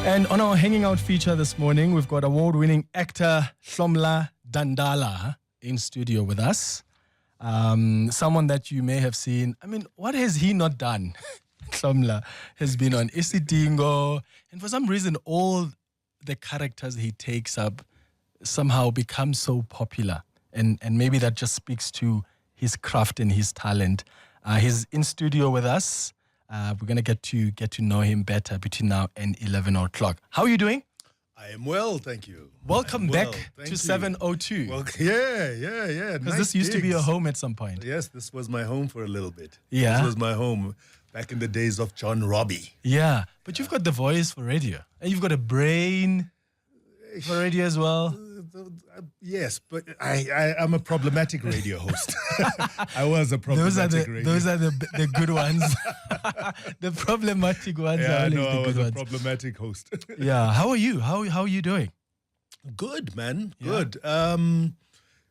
And on our hanging out feature this morning, we've got award-winning actor Hlomla Dandala in studio with us. Someone that you may have seen. I mean, what has he not done? Hlomla has been on Isidingo, and for some reason, all the characters he takes up somehow become so popular. And maybe that just speaks to his craft and his talent. He's in studio with us. We're going to get to know him better between now and 11 o'clock. How are you doing? I am well, thank you. Welcome back to 702. Well, yeah. Because this used to be your home at some point. Yes, this was my home for a little bit. Yeah. This was my home back in the days of John Robbie. Yeah, but you've got the voice for radio. And you've got a brain for radio as well. Yes, but I'm a problematic radio host. I was a problematic radio. Those are the good ones. The problematic ones are always the good ones. I was a problematic host. Yeah. How are you? How are you doing? Good, man. Good. An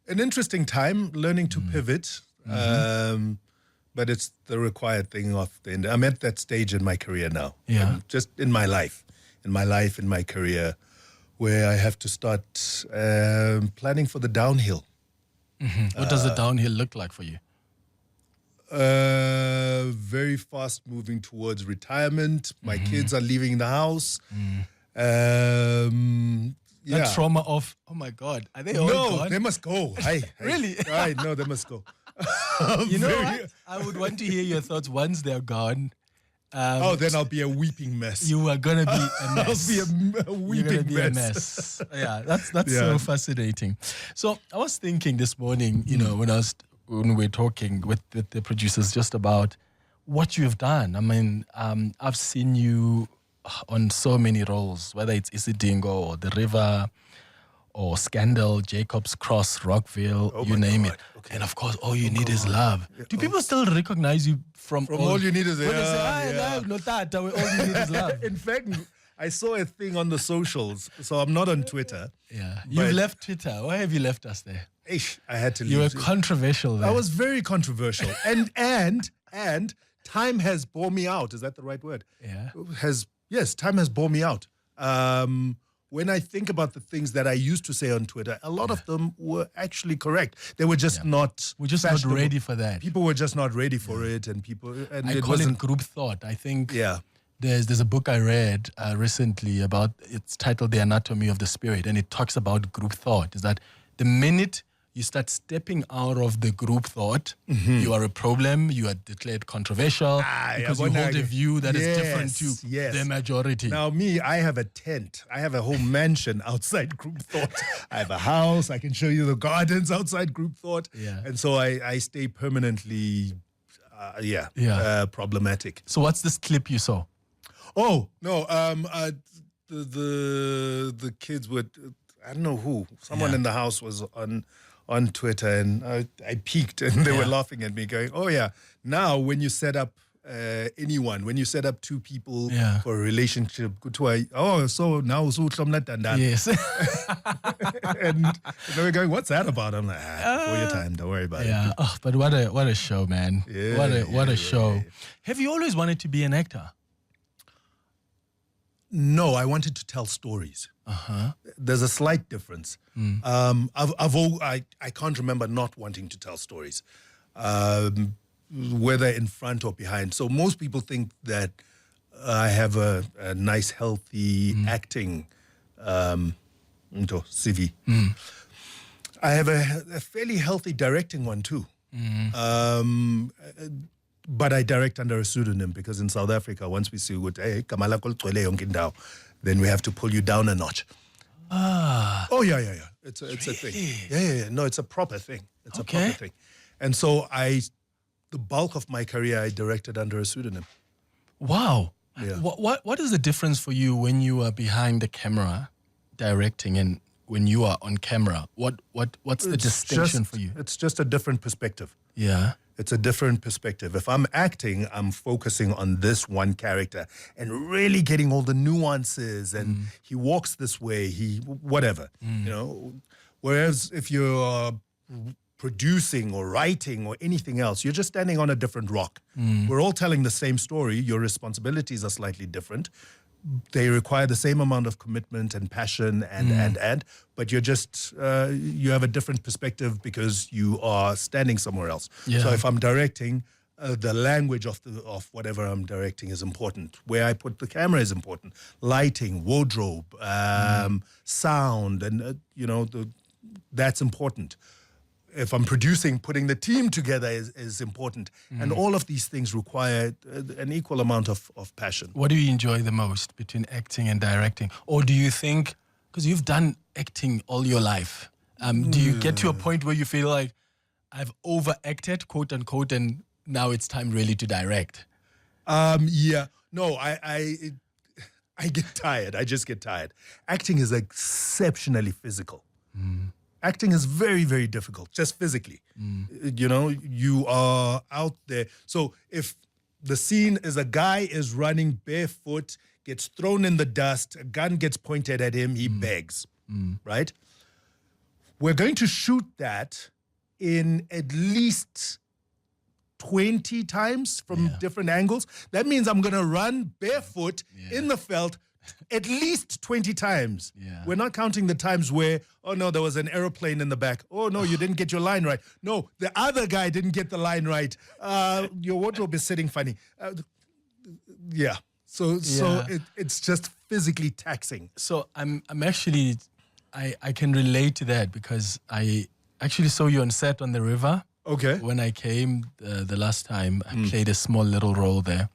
interesting time learning to pivot. But it's the required thing of the end. I'm at that stage in my career now. Yeah. Just in my life, in my career, where I have to start planning for the downhill. What does the downhill look like for you? Very fast moving towards retirement. My kids are leaving the house. That trauma of, oh my God, are they all gone? No, they must go. Really? No, they must go. You know what? I would want to hear your thoughts once they're gone. Then I'll be a weeping mess. You are going to be a mess. I'll be a weeping mess. Yeah, that's so fascinating. So I was thinking this morning, when we were talking with the producers just about what you've done. I mean, I've seen you on so many roles, whether it's Isidingo or The River or Scandal, Jacob's Cross, Rockville, you name it. Okay. And of course, All You Need Is Love. Do people still recognize you from All You Need Is Love? When they say, All You Need Is Love. In fact, I saw a thing on the socials, so I'm not on Twitter. Yeah, you've left Twitter. Why have you left us there? I had to leave. You were controversial there. I was very controversial. and time has bore me out. Is that the right word? Yeah. Yes, time has bore me out. When I think about the things that I used to say on Twitter, a lot of them were actually correct. They were just not. We're just not ready for that. People were just not ready for it, and I call it group thought. I think. Yeah. There's a book I read recently about. It's titled "The Anatomy of the Spirit," and it talks about group thought. Is that the minute you start stepping out of the group thought, you are a problem, you are declared controversial because you hold a view that is different to the majority. Now me, I have a tent. I have a whole mansion outside group thought. I have a house. I can show you the gardens outside group thought. Yeah. And so I stay permanently, problematic. So what's this clip you saw? Oh, no, the kids would, I don't know who, someone in the house was on Twitter, and I peeked, and they were laughing at me, going, "Oh yeah, now when you set up when you set up two people for a relationship, so now Hlomla Dandala." Yes. And they were going, "What's that about?" I'm like, for your time, don't worry about it. Yeah, but what a show, man! What a show! Yeah. Have you always wanted to be an actor? No, I wanted to tell stories. There's a slight difference. I can't remember not wanting to tell stories, whether in front or behind. So most people think that I have a nice, healthy acting CV. I have a fairly healthy directing one too. But I direct under a pseudonym because in South Africa, once we see hey, Kamala Kolcwele Yonkindaw, then we have to pull you down a notch. Oh, yeah. It's a thing. Yeah. No, it's a proper thing. It's a proper thing. And so the bulk of my career, I directed under a pseudonym. Wow. Yeah. What is the difference for you when you are behind the camera directing and when you are on camera? What's the distinction for you? It's just a different perspective. Yeah. It's a different perspective. If I'm acting, I'm focusing on this one character and really getting all the nuances, and he walks this way, whatever, Whereas if you're producing or writing or anything else, you're just standing on a different rock. We're all telling the same story. Your responsibilities are slightly different, they require the same amount of commitment and passion but you're just you have a different perspective because you are standing somewhere else. Yeah. So if I'm directing, the language of whatever I'm directing is important. Where I put the camera is important. Lighting, wardrobe, sound, and that's important. If I'm producing, putting the team together is important. And all of these things require an equal amount of passion. What do you enjoy the most between acting and directing? Or do you think, because you've done acting all your life, do you get to a point where you feel like, I've overacted, quote unquote, and now it's time really to direct? Yeah. No, I get tired. I just get tired. Acting is exceptionally physical. Acting is very, very difficult, just physically. You are out there. So if the scene is a guy is running barefoot, gets thrown in the dust, a gun gets pointed at him, he begs, right? We're going to shoot that in at least 20 times from different angles. That means I'm going to run barefoot in the veld at least 20 times. Yeah. We're not counting the times where, oh no, there was an aeroplane in the back. Oh no, you didn't get your line right. No, the other guy didn't get the line right. Your wardrobe is sitting funny. Yeah. So it's just physically taxing. So I'm actually, I can relate to that because I actually saw you on set on the river. Okay. When I came the last time, I played a small little role there.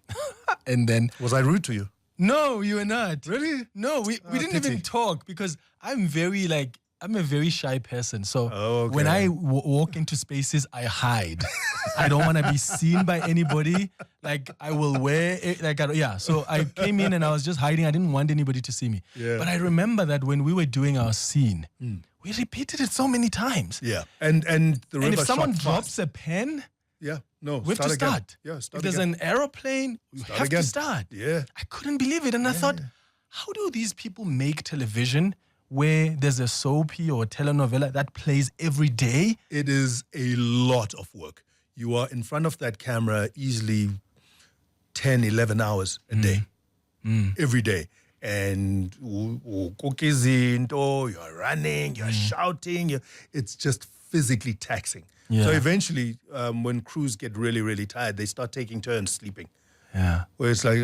And then... Was I rude to you? No, you were not. Really? No, we didn't even talk because I'm a very shy person. So when I walk into spaces, I hide. I don't want to be seen by anybody. Like I will wear it. So I came in and I was just hiding. I didn't want anybody to see me. Yeah. But I remember that when we were doing our scene, we repeated it so many times. Yeah. And the river And if someone shot drops fast. a pen, Yeah, no, we have to again. start. Yeah, start If there's again. an aeroplane, we Start have again. to start. Yeah. I couldn't believe it. And I thought, how do these people make television where there's a soapy or a telenovela that plays every day? It is a lot of work. You are in front of that camera easily 10, 11 hours a day, every day. And you're running, you're shouting. It's just physically taxing. Yeah. So eventually, when crews get really, really tired, they start taking turns sleeping. Yeah. Where it's like,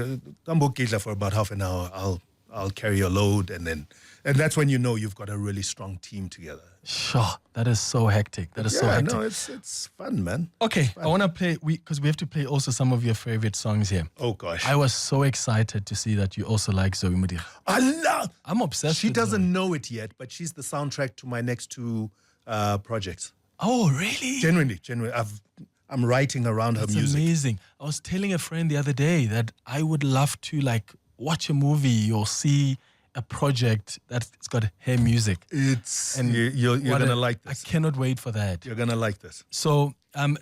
for about half an hour, I'll carry your load, and that's when you know you've got a really strong team together. Sure. That is so hectic. That is so hectic. No, it's fun, man. Okay, I want to play, because we have to play also some of your favorite songs here. Oh, gosh. I was so excited to see that you also like Zoe Modiga. I'm obsessed She with doesn't Zoe. know it yet, but she's the soundtrack to my next two projects. Oh, really? Genuinely. I'm writing around her That's music. amazing. I was telling a friend the other day that I would love to watch a movie or see a project that's got her music. You're going to like this. I cannot wait for that. You're going to like this. So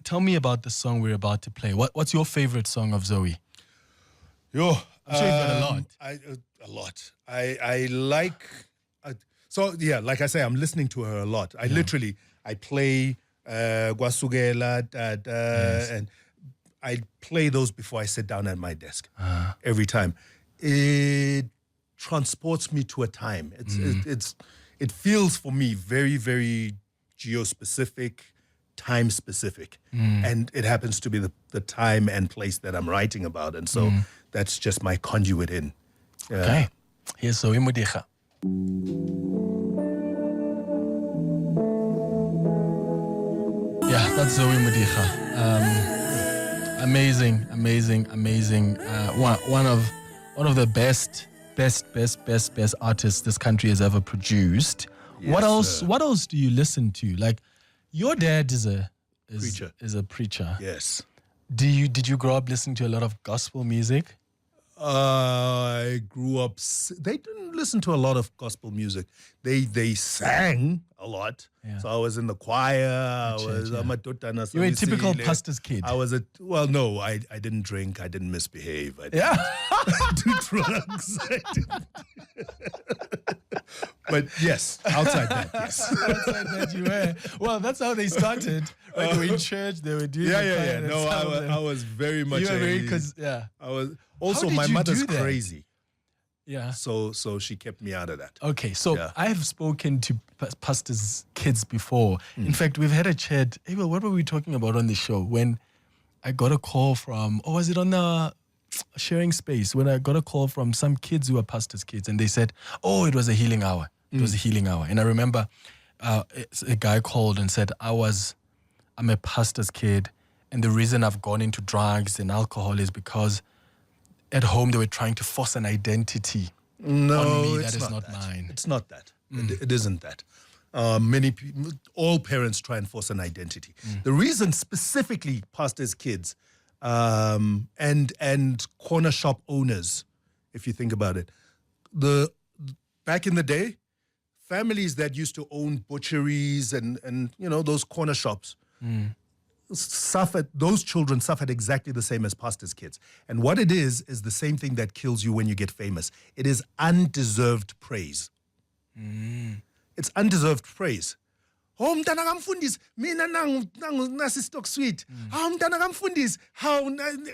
tell me about the song we're about to play. What's your favorite song of Zoe? Yo, I'm sure you've got a lot. A lot. I like... like I say, I'm listening to her a lot. I play Gwasugela, and I play those before I sit down at my desk every time. It transports me to a time. It feels for me very, very geospecific, time specific, and it happens to be the time and place that I'm writing about, and so that's just my conduit in. Okay, here's Zoe Modiga. Yeah, that's Zoe Modiga. Amazing. One of the best artists this country has ever produced. Yes, What else do you listen to? Like, your dad is a preacher. Yes. Did you grow up listening to a lot of gospel music? I grew up. They didn't listen to a lot of gospel music. They sang a lot. Yeah. So I was in the choir. You were a typical pastor's kid. No, I didn't drink. I didn't misbehave. I didn't do drugs. But yes, outside that, yes. Outside that you were. Well, that's how they started. Right? They were in church. They were doing. Yeah. No, I was very much. You were very, because I was. Also, my mother's crazy. Yeah. So she kept me out of that. Okay, so Yeah. I have spoken to pastors' kids before. In fact, we've had a chat. Hey, well, what were we talking about on the show when I got a call from, or was it on the sharing space, when I got a call from some kids who are pastors' kids, and they said, oh, it was a healing hour. It was a healing hour. And I remember a guy called and said, I'm a pastor's kid, and the reason I've gone into drugs and alcohol is because at home they were trying to force an identity No, on me it's that is not that. mine. It's not that. It isn't that. Many people, all parents try and force an identity. The reason specifically pastors' kids and corner shop owners, if you think about it, back in the day, families that used to own butcheries and those corner shops those children suffered exactly the same as pastors' kids. And what it is the same thing that kills you when you get famous. It is undeserved praise. It's undeserved praise. Oh, mntana kamfundisi, mina nasi stock sweet. Oh, mntana kamfundisi,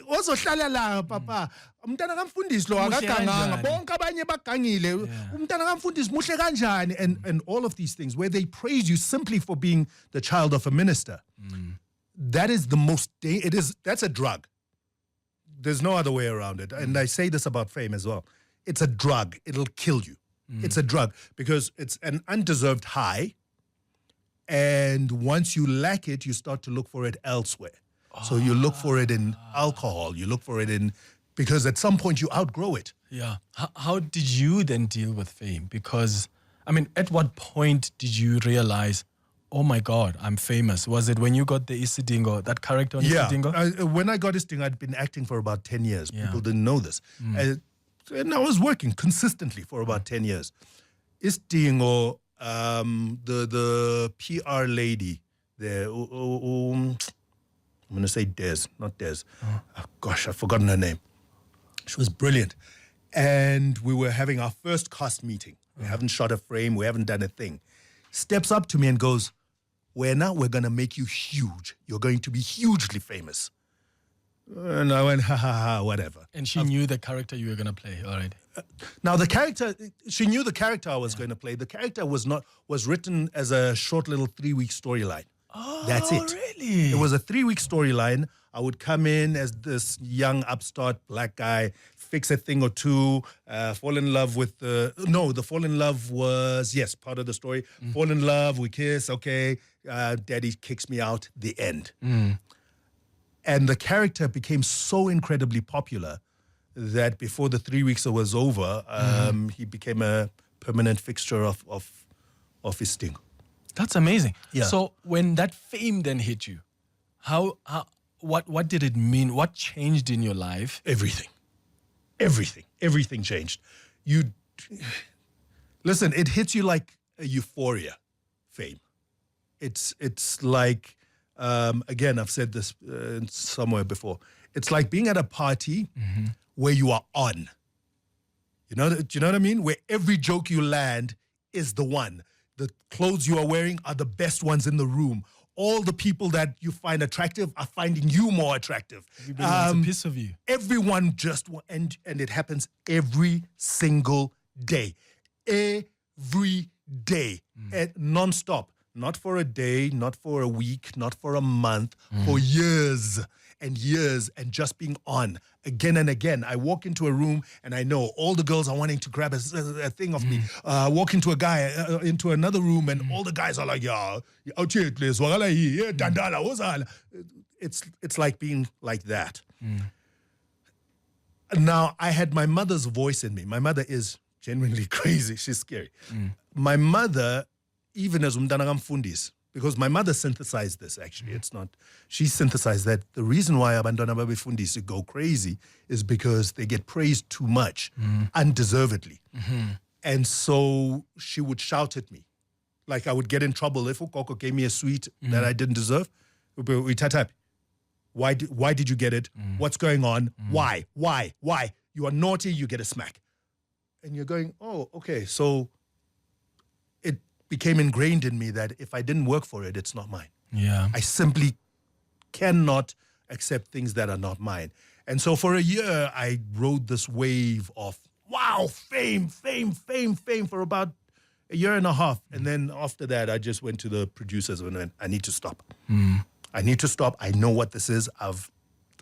ozohlala la papa. Mntana kamfundisi lo akaganganga, bonke abanye bagangile. Mntana kamfundisi muhle kanjani, and all of these things where they praise you simply for being the child of a minister. That is the most that's a drug. There's no other way around it. And I say this about fame as well. It's a drug. It'll kill you. It's a drug because it's an undeserved high. And once you lack it, you start to look for it elsewhere. So you look for it in alcohol. You look for it because at some point you outgrow it. Yeah. How did you then deal with fame? Because, I mean, at what point did you realize, oh my God, I'm famous? Was it when you got the Isidingo, that character on Isidingo? When I got Isidingo, I'd been acting for about 10 years. People didn't know this. And I was working consistently for about 10 years. Isidingo, the PR lady there, I'm going to say Des, not Des. Oh, gosh, I've forgotten her name. She was brilliant. And we were having our first cast meeting. We haven't shot a frame. We haven't done a thing. Steps up to me and goes, we're going to make you huge. You're going to be hugely famous. And I went, ha, ha, ha, whatever. And she knew the character you were going to play already. Now, the character, she knew the character I was going to play. The character was written as a short little 3-week storyline. Oh, that's it. Really? It was a 3-week storyline. I would come in as this young upstart black guy, fix a thing or two, fall in love with the fall in love was, yes, part of the story. Fall in love, we kiss, okay, daddy kicks me out, the end. And the character became so incredibly popular that before the 3 weeks was over, he became a permanent fixture of his sting. That's amazing. Yeah. So when that fame then hit you, what did it mean? What changed in your life? Everything changed. Listen, it hits you like a euphoria, fame. It's like, again, I've said this somewhere before. It's like being at a party where you are on. Do you know what I mean? Where every joke you land is the one. The clothes you are wearing are the best ones in the room. All the people that you find attractive are finding you more attractive. Everybody wants a piece of you. Everyone and it happens every single day. Every day. Non-stop. Not for a day, not for a week, not for a month, for years and years, and just being on again and again. I walk into a room and I know all the girls are wanting to grab a thing of me. Walk into a guy, into another room, and all the guys are like, yeah, Dandala. It's like being like that. Now, I had my mother's voice in me. My mother is genuinely crazy. She's scary. My mother, even as umntana kamfundisi, because my mother synthesized this, actually. It's not, she synthesized that the reason why abantwana babefundisi go crazy is because they get praised too much, undeservedly. And so she would shout at me. Like I would get in trouble if Ukoko gave me a sweet that I didn't deserve. Why did you get it? What's going on? Why? You are naughty, you get a smack. And you're going, oh, okay, so it became ingrained in me that if I didn't work for it, it's not mine. Yeah. I simply cannot accept things that are not mine. And so for a year, I rode this wave of, wow, fame for about a year and a half. And then after that, I just went to the producers and went, I need to stop. I need to stop. I know what this is.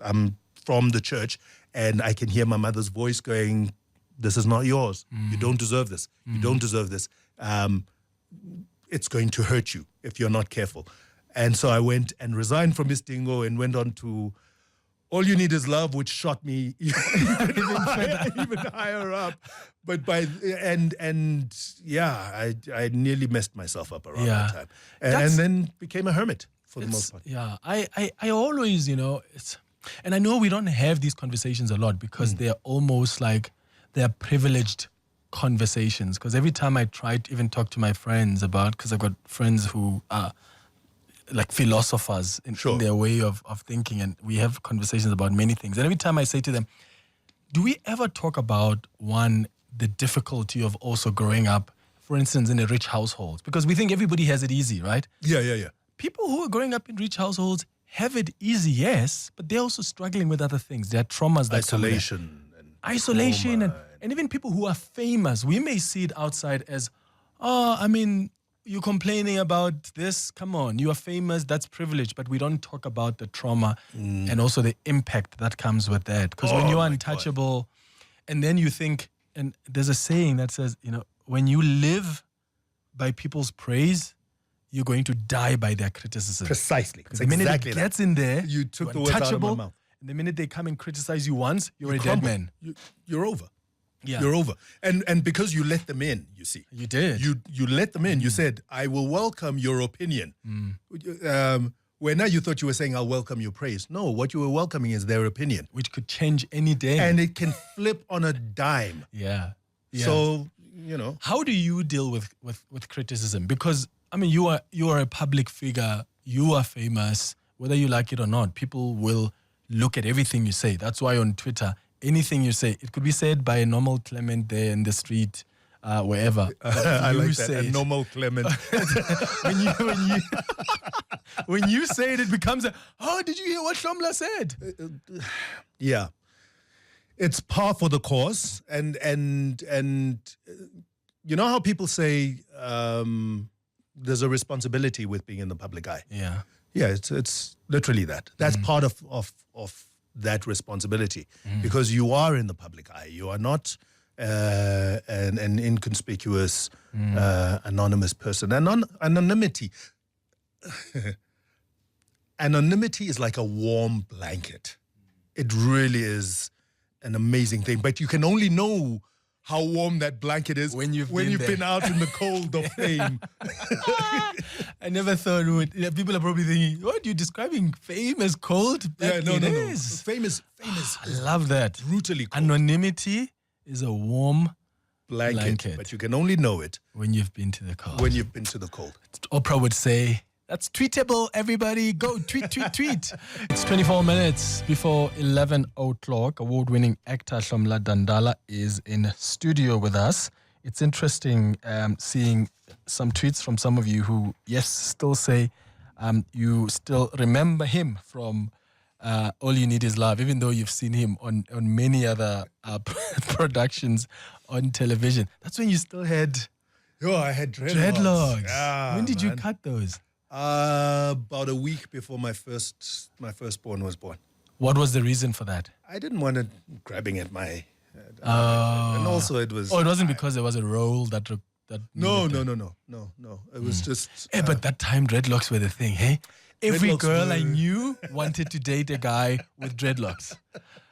I'm from the church, and I can hear my mother's voice going, this is not yours. You don't deserve this. You don't deserve this. It's going to hurt you if you're not careful. And so I went and resigned from Miss Dingo and went on to All You Need Is Love, which shot me even higher up. But I nearly messed myself up around that time. And then became a hermit for the most part. Yeah, I always, and I know we don't have these conversations a lot because they're almost like they're privileged conversations. Because every time I try to even talk to my friends because I've got friends who are like philosophers in their way of thinking, and we have conversations about many things. And every time I say to them, do we ever talk about, one, the difficulty of also growing up, for instance, in a rich household? Because we think everybody has it easy, right? Yeah. People who are growing up in rich households have it easy, yes, but they're also struggling with other things. There are traumas that Isolation. And even people who are famous, we may see it outside as, you're complaining about this. Come on, you are famous. That's privilege. But we don't talk about the trauma and also the impact that comes with that. Because when you're untouchable, and then you think, and there's a saying that says, when you live by people's praise, you're going to die by their criticism. Precisely. Because the minute it gets in there, you took the words out of my mouth. And the minute they come and criticize you once, you're a dead man. You're over. Yeah. You're over. And because you let them in, you see. You did. You let them in. You said, I will welcome your opinion. Where now you thought you were saying, I'll welcome your praise. No, what you were welcoming is their opinion. Which could change any day. And it can flip on a dime. Yeah. So, How do you deal with criticism? Because, you are a public figure. You are famous. Whether you like it or not, people will look at everything you say. That's why on Twitter, anything you say, it could be said by a normal Clement there in the street, wherever. I like that, a normal Clement. when you say it, it becomes did you hear what Hlomla said? Yeah. It's par for the course. And you know how people say there's a responsibility with being in the public eye? Yeah. Yeah, it's literally that. That's part of that responsibility because you are in the public eye. You are not an inconspicuous, anonymous person. Anonymity is like a warm blanket. It really is an amazing thing. But you can only know how warm that blanket is when you've been out in the cold of fame. I never thought people are probably thinking, what, you're describing fame as cold? Yeah, no. Is. Fame is I love that. Brutally cold. Anonymity is a warm blanket. But you can only know it when you've been to the cold. When you've been to the cold. Oprah would say, that's tweetable, everybody. Go, tweet. It's 24 minutes before 11 o'clock. Award-winning actor Hlomla Dandala is in studio with us. It's interesting seeing some tweets from some of you who, still say you still remember him from All You Need Is Love, even though you've seen him on many other productions on television. That's when you still had... I had dreadlocks. Yeah, when did you cut those? About a week before my firstborn was born. What was the reason for that? I didn't want it grabbing at my head. And also it was... it wasn't because there was a role that No. It was just... but that time dreadlocks were the thing, hey? Every girl I were- knew wanted to date a guy with dreadlocks.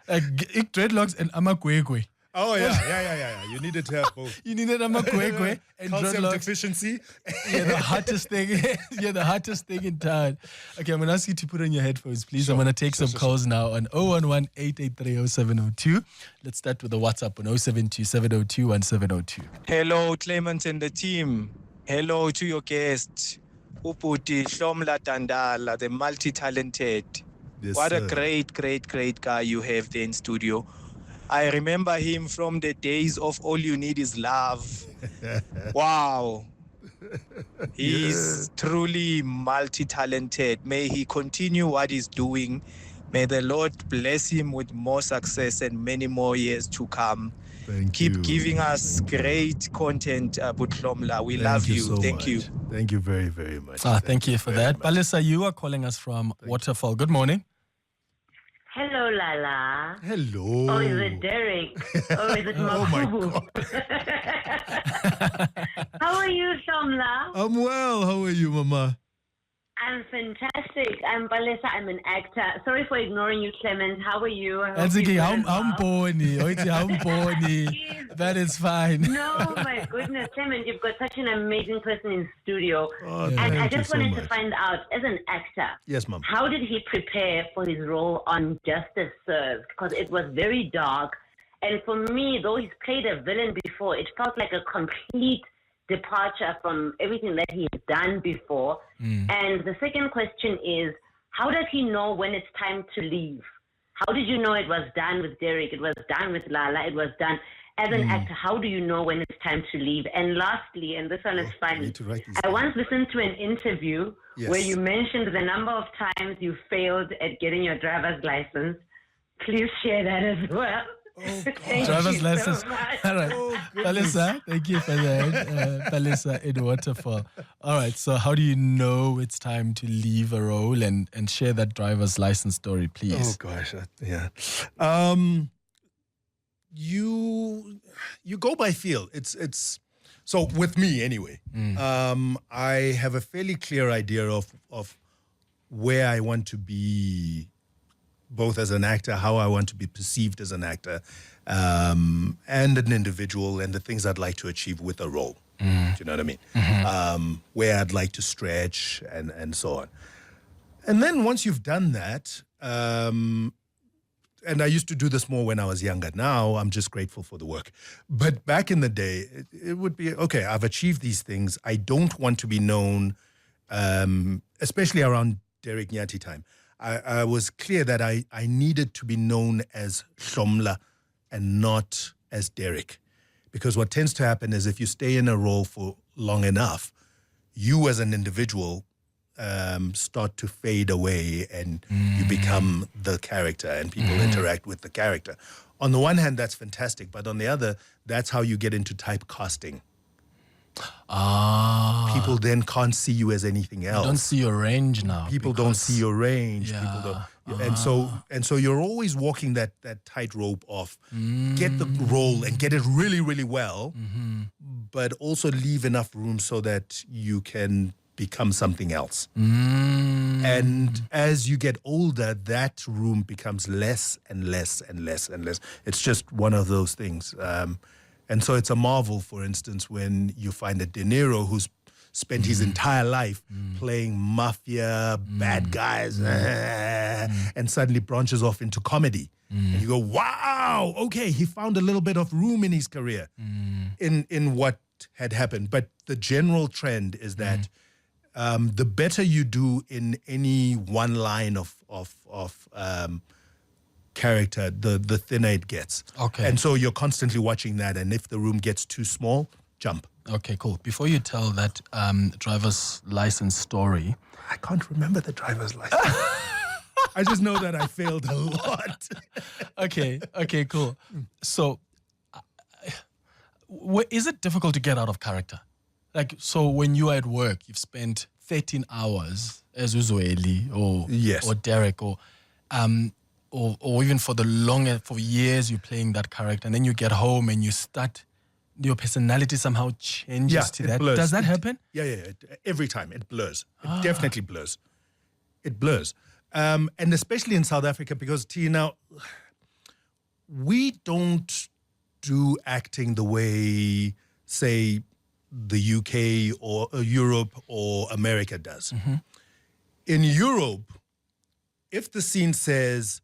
Dreadlocks and amakwekwe. Oh, yeah. You needed to have both. You needed amakwekwe and Calcium dreadlocks. deficiency. You're the hottest thing. You're the hottest thing in town. Okay, I'm going to ask you to put on your headphones, please. Sure. I'm going to take some calls now on 011-883-0702. Let's start with the WhatsApp on 072-702-1702. Hello, Clement and the team. Hello to your guest, Uputi Hlomla Dandala, the multi-talented. Yes, What a sir. great guy you have there in studio. I remember him from the days of All You Need Is Love. Wow. He's truly multi-talented. May he continue what he's doing. May the Lord bless him with more success and many more years to come. Keep giving us great content, Hlomla. We love you. So Thank much. you. Thank you very, very much. Thank you for that. Palisa, you are calling us from Waterfall. Good morning. Hello, Lala. Hello. Oh, is it Derek? Oh, is it Oh my Makubu? God. How are you, Hlomla? I'm well. How are you, Mama? I'm fantastic. I'm Balesa. I'm an actor. Sorry for ignoring you, Clement. How are you? That's okay. I'm Boni. That is fine. No, my goodness, Clement, you've got such an amazing person in studio. And I just wanted to find out, as an actor, yes, Mom, how did he prepare for his role on Justice Served? Because it was very dark. And for me, though he's played a villain before, it felt like a complete departure from everything that he has done before. And the second question is, how does he know when it's time to leave? How did you know it was done with Derek? It was done with Lala. It was done. As an actor, how do you know when it's time to leave? And lastly, and this one is funny, I once listened to an interview where you mentioned the number of times you failed at getting your driver's license. Please share that as well. Oh, Driver's license. So much. All right. Palisa, thank you for that. Palisa in Waterfall. All right. So how do you know it's time to leave a role and share that driver's license story, please? Oh, gosh. Yeah. You go by feel. It's so with me anyway. I have a fairly clear idea of where I want to be, both as an actor, how I want to be perceived as an actor, and an individual, and the things I'd like to achieve with a role. Do you know what I mean? Where I'd like to stretch and so on. And then once you've done that, and I used to do this more when I was younger. Now I'm just grateful for the work. But back in the day, it would be, okay, I've achieved these things. I don't want to be known, especially around Derek Nyathi time. I was clear that I needed to be known as Hlomla and not as Derek. Because what tends to happen is if you stay in a role for long enough, you as an individual start to fade away and you become the character and people interact with the character. On the one hand, that's fantastic. But on the other, that's how you get into typecasting. People then can't see you as anything else. You don't see your range now. People don't see your range. Yeah. People don't, and so you're always walking that tightrope of get the role and get it really, really well, but also leave enough room so that you can become something else. And as you get older, that room becomes less and less and less and less. It's just one of those things. And so it's a marvel, for instance, when you find a De Niro who's spent his entire life playing mafia, bad guys, and suddenly branches off into comedy. And you go, wow, okay, he found a little bit of room in his career in what had happened. But the general trend is that the better you do in any one line of character, the thinner it gets. Okay. And so you're constantly watching that, and if the room gets too small, jump. Okay, cool. Before you tell that driver's license story, I can't remember the driver's license. I just know that I failed a lot. Okay, cool. So, is it difficult to get out of character? Like, so when you are at work, you've spent 13 hours as Uzweli or Derek or even for years you're playing that character, and then you get home and you start, your personality somehow changes to that. Blurs. Does that happen? Yeah. Every time it blurs. It definitely blurs. It blurs. And especially in South Africa, because Tina, we don't do acting the way, say, the UK or Europe or America does. In Europe, if the scene says,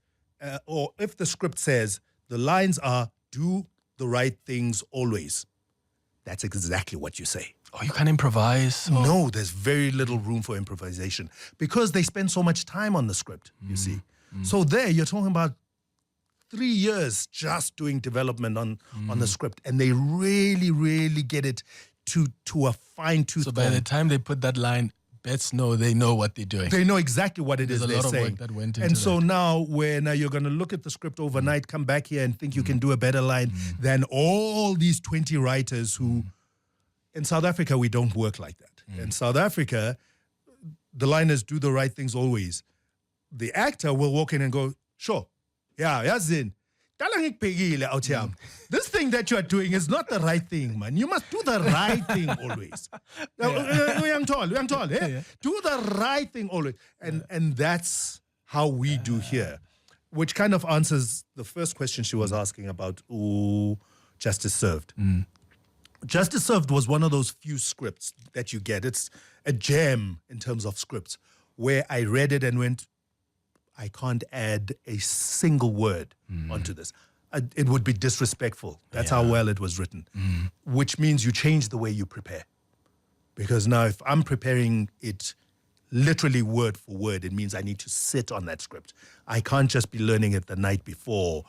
or if the script says, the lines are, do the right things always, that's exactly what you say. Oh, you can improvise? No, there's very little room for improvisation because they spend so much time on the script, you see. So there, you're talking about 3 years just doing development on the script, and they really, really get it to a fine-tooth So by the time they put that line, bets know they know what they're doing. They know exactly what it is There's a they're lot of saying. work that went into And so that. now, when you're going to look at the script overnight, come back here and think you can do a better line than all these 20 writers who, in South Africa, we don't work like that. In South Africa, the liners do the right things always. The actor will walk in and go, sure, yeah, yazin. This thing that you are doing is not the right thing, man. You must do the right thing always. Young tall, eh? Do the right thing always. And that's how we do here, which kind of answers the first question she was asking about Justice Served. Justice Served was one of those few scripts that you get. It's a gem in terms of scripts where I read it and went, I can't add a single word onto this. It would be disrespectful. That's how well it was written, which means you change the way you prepare. Because now if I'm preparing it literally word for word, it means I need to sit on that script. I can't just be learning it the night before.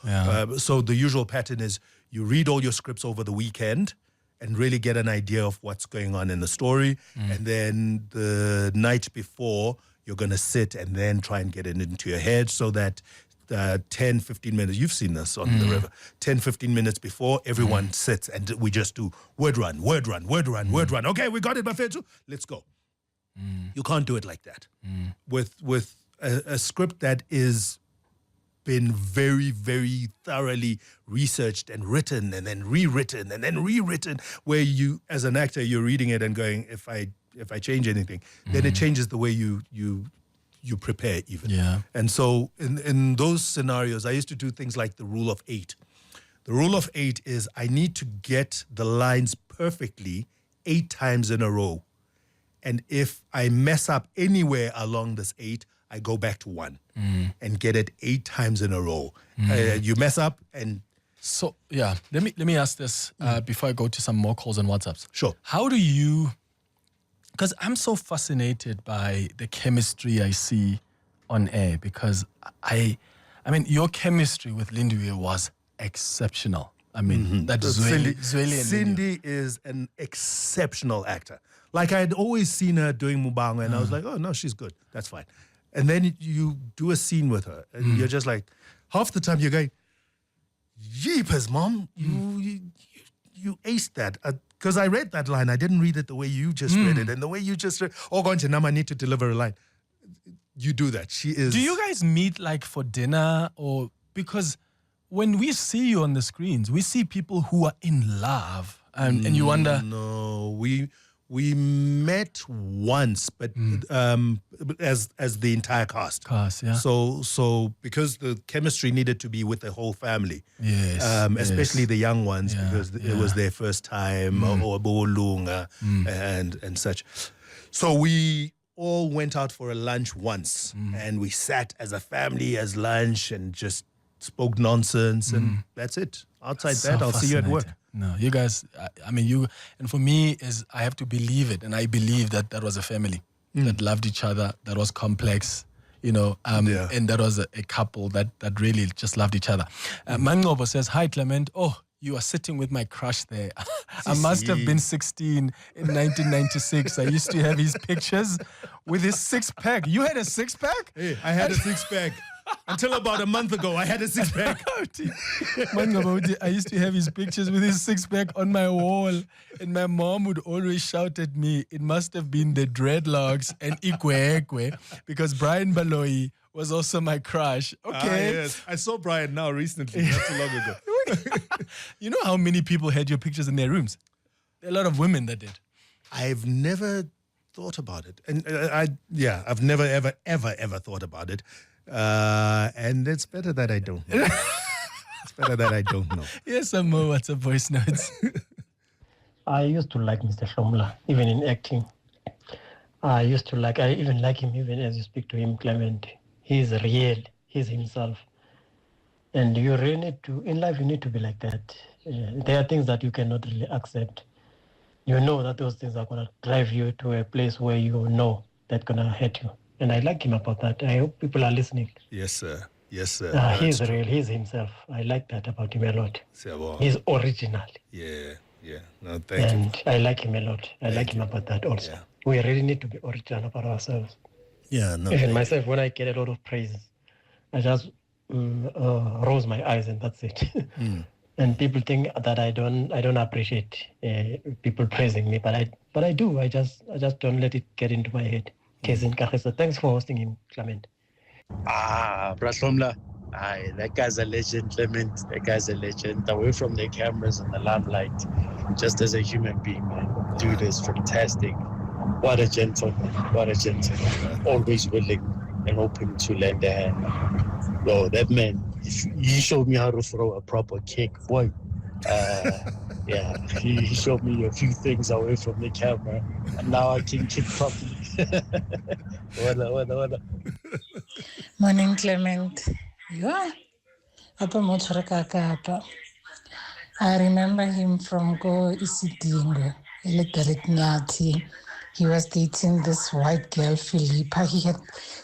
So the usual pattern is you read all your scripts over the weekend and really get an idea of what's going on in the story. And then the night before, you're going to sit and then try and get it into your head so that 10, 15 minutes, you've seen this on the river, 10, 15 minutes before, everyone sits and we just do word run, word run, word run, word run. Okay, we got it, Bafethu. Let's go. You can't do it like that. With a script that is been very, very thoroughly researched and written and then rewritten and then rewritten, where you, as an actor, you're reading it and going, if I change anything, then it changes the way you prepare even. And so in those scenarios, I used to do things like the rule of 8. The rule of 8 is I need to get the lines perfectly 8 times in a row. And if I mess up anywhere along this 8, I go back to 1 and get it 8 times in a row. You mess up and... So, yeah, let me ask this before I go to some more calls and WhatsApps. Sure. How do you... Because I'm so fascinated by the chemistry I see on air, because I mean, your chemistry with Lindiwe was exceptional. I mean, that's Cindy is an exceptional actor. Like, I'd always seen her doing Mubanga, and I was like, oh, no, she's good. That's fine. And then you do a scene with her, and you're just like, half the time you're going, jeepers, Mom, you aced that. Because I read that line. I didn't read it the way you just read it. And the way you just read, I need to deliver a line. You do that. She is... Do you guys meet like for dinner or... Because when we see you on the screens, we see people who are in love. And you wonder... No, we met once, but as the entire cast. Yeah. So because the chemistry needed to be with the whole family. Yes. Especially the young ones, because it was their first time, or Bolunga and such. So we all went out for a lunch once, and we sat as a family as lunch and just spoke nonsense, and that's it. Outside that, I'll see you at work. No, you guys, I mean, you, and for me, I have to believe it. And I believe that was a family that loved each other, that was complex, and that was a couple that really just loved each other. Mangobo says, hi, Clement. Oh, you are sitting with my crush there. I must have been 16 in 1996. I used to have his pictures with his 6-pack. You had a 6-pack? Hey, I had a 6-pack. Until about a month ago, I had a 6-pack. I used to have his pictures with his 6-pack on my wall. And my mom would always shout at me, it must have been the dreadlocks and Ikwe, because Brian Baloyi was also my crush. Okay. Yes. I saw Brian now recently, not too long ago. You know how many people had your pictures in their rooms? There are a lot of women that did. I've never thought about it. And I've never, ever thought about it. And it's better that I don't know. It's better that I don't know. Yes, some more WhatsApp voice notes. I used to like Mr. Hlomla, even in acting. I even like him even as you speak to him, Clement. He's real. He's himself. And you really need to, in life, you need to be like that. There are things that you cannot really accept. You know that those things are going to drive you to a place where you know that's going to hurt you. And I like him about that. I hope people are listening. Yes, sir. Yes, sir. He's real. He's himself. I like that about him a lot. Well, he's original. Yeah. No, thank you. And I like him a lot. I like him about that also. we really need to be original about ourselves. Yeah, no. Even myself, when I get a lot of praise, I just rose my eyes and that's it. And people think that I don't appreciate people praising me, but I do. I just don't let it get into my head. So thanks for hosting him, Clement. Hlomla, that guy's a legend, Clement. That guy's a legend. Away from the cameras and the limelight, just as a human being, man. Dude is fantastic. What a gentleman. What a gentleman. Always willing and open to lend a hand. Yo, that man, he showed me how to throw a proper kick, boy. Yeah, he showed me a few things away from the camera, and now I can kick properly. Wala. Morning, Clement. Yeah, apa mo tshware ka apa. I remember him from Go Isidingo, Derek Nyati. He was dating this white girl, Philippa.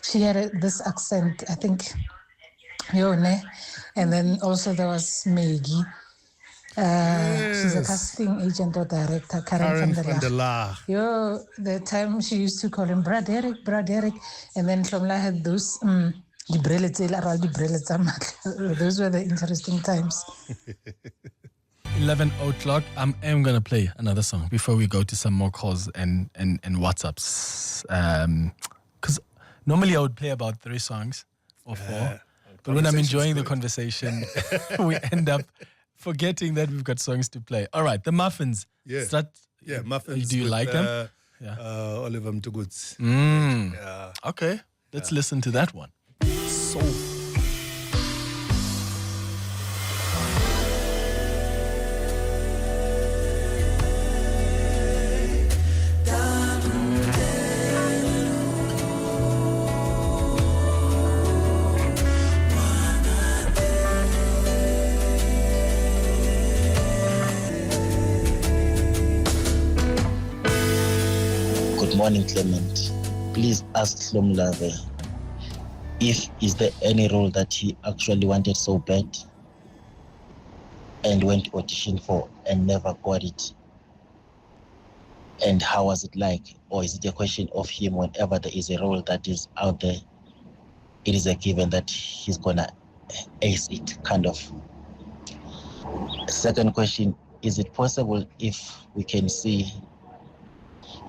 She had this accent, I think, Yone. And then also there was Maggie. She's a casting agent or director, Karen van der Laag. Yo, the time she used to call him Bra Derek. And then Hlomla had those, those were the interesting times. 11 o'clock. I am going to play another song before we go to some more calls and WhatsApps. Because normally I would play about 3 songs or 4. But when I'm enjoying the conversation, we end up forgetting that we've got songs to play. All right, the Muffins. Yeah. Muffins. Do you like them? Oliver Mtuguts. Yeah. Okay, let's listen to that one. So Good morning, Clement. Please ask Hlomla is there any role that he actually wanted so bad and went to audition for and never got it? And how was it like? Or is it a question of him whenever there is a role that is out there, it is a given that he's gonna ace it, kind of? Second question, is it possible if we can see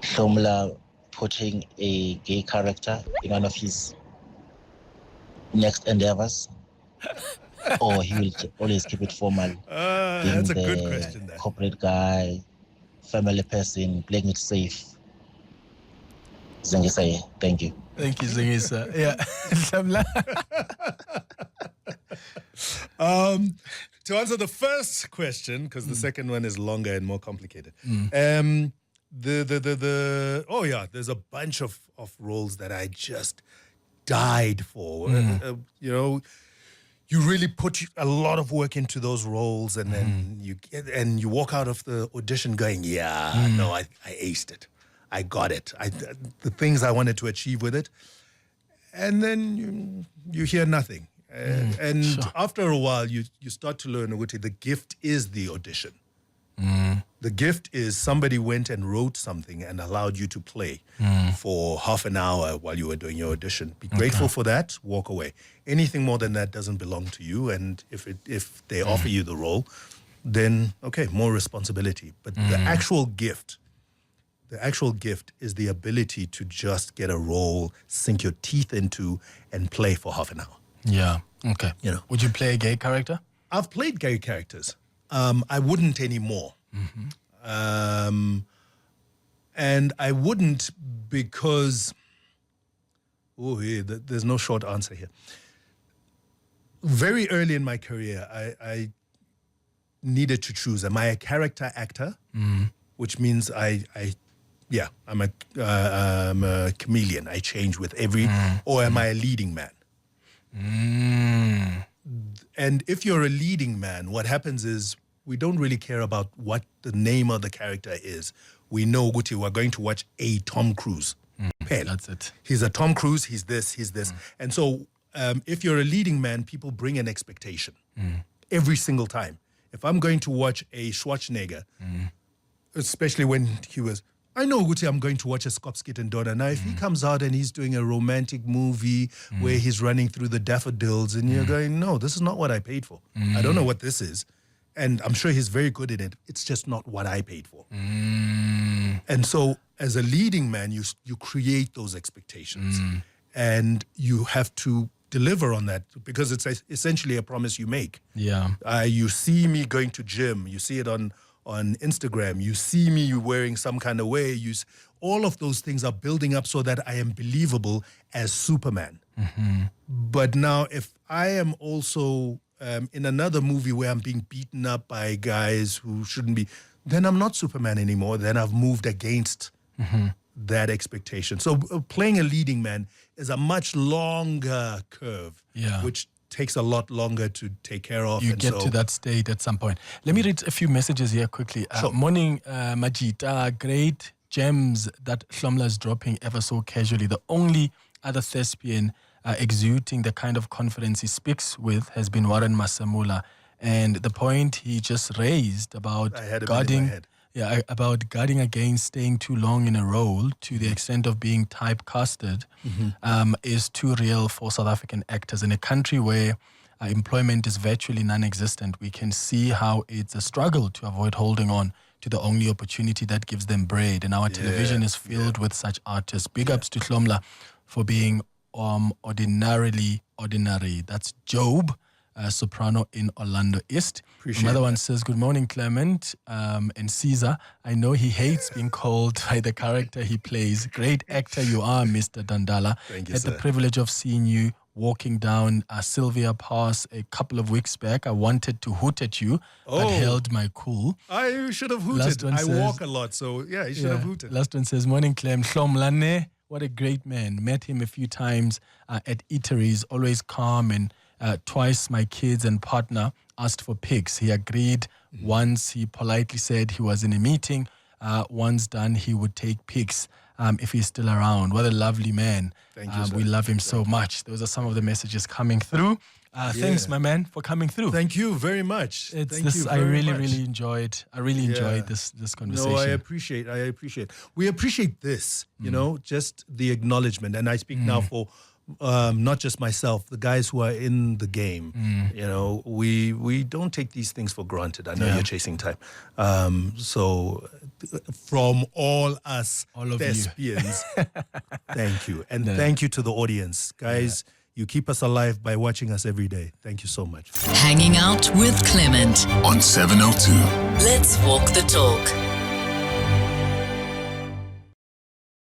Hlomla putting a gay character in one of his next endeavors, or he will always keep it formal? That's a good question. Corporate guy, family person, playing it safe. Zengisaye, thank you. Thank you, Zingisa. Yeah. To answer the first question, because the second one is longer and more complicated. There's a bunch of roles that I just died for. You really put a lot of work into those roles, and then you walk out of the audition going, I aced it. I got it. The things I wanted to achieve with it. And then you hear nothing. After a while, you start to learn, the gift is the audition. The gift is somebody went and wrote something and allowed you to play for half an hour while you were doing your audition. Be grateful for that, walk away. Anything more than that doesn't belong to you. And if they offer you the role, then, okay, more responsibility. But the actual gift is the ability to just get a role, sink your teeth into, and play for half an hour. Yeah, okay. Would you play a gay character? I've played gay characters. I wouldn't anymore. And I wouldn't because, there's no short answer here. Very early in my career, I needed to choose. Am I a character actor? Which means I'm a chameleon. I change with every, or am I a leading man? And if you're a leading man, what happens is we don't really care about what the name of the character is. We know, Guti, we're going to watch a Tom Cruise. That's it. He's a Tom Cruise, he's this. And so if you're a leading man, people bring an expectation every single time. If I'm going to watch a Schwarzenegger, especially when he was I know Guti, I'm going to watch a Skopskit and Donna. Now, if he comes out and he's doing a romantic movie where he's running through the daffodils and you're going, no, this is not what I paid for. I don't know what this is. And I'm sure he's very good in it. It's just not what I paid for. And so as a leading man, you create those expectations and you have to deliver on that because it's essentially a promise you make. Yeah. You see me going to gym. You see it on Instagram. You see me wearing some kind of way. All of those things are building up so that I am believable as Superman. But now if I am also in another movie where I'm being beaten up by guys who shouldn't be, then I'm not Superman anymore. Then I've moved against that expectation. So playing a leading man is a much longer curve, which takes a lot longer to take care of. You get to that state at some point. Let me read a few messages here quickly. Sure. Morning, Majita. Great gems that Hlomla is dropping ever so casually. The only other thespian exuding the kind of confidence he speaks with has been Warren Masamula. And the point he just raised about guarding against staying too long in a role to the extent of being typecasted is too real for South African actors. In a country where employment is virtually non-existent, we can see how it's a struggle to avoid holding on to the only opportunity that gives them bread. And our television is filled with such artists. Big ups to Hlomla for being ordinarily ordinary. That's Job, soprano in Orlando East. Another one says, good morning, Clement and Caesar. I know he hates being called by the character he plays. Great actor you are, Mr. Dandala. Thank you, Had the privilege of seeing you walking down Sylvia Pass a couple of weeks back. I wanted to hoot at you, but held my cool. I should have hooted. I walk a lot, so yeah, you should have hooted. Last one says, morning, Clem. Hlomla ne. What a great man. Met him a few times at eateries, always calm, and twice my kids and partner asked for pics. He agreed. Once he politely said he was in a meeting. Once done, he would take pics if he's still around. What a lovely man. Thank you, sir. We love him so much. Those are some of the messages coming through. Thanks, my man, for coming through. Thank you very much. I really enjoyed this conversation. No, I appreciate. We appreciate this, just the acknowledgement. And I speak now for not just myself, the guys who are in the game. We don't take these things for granted. I know you're chasing time. So from all us thespians, thank you. And thank you to the audience. Guys, you keep us alive by watching us every day. Thank you so much. Hanging out with Clement on 702. Let's walk the talk.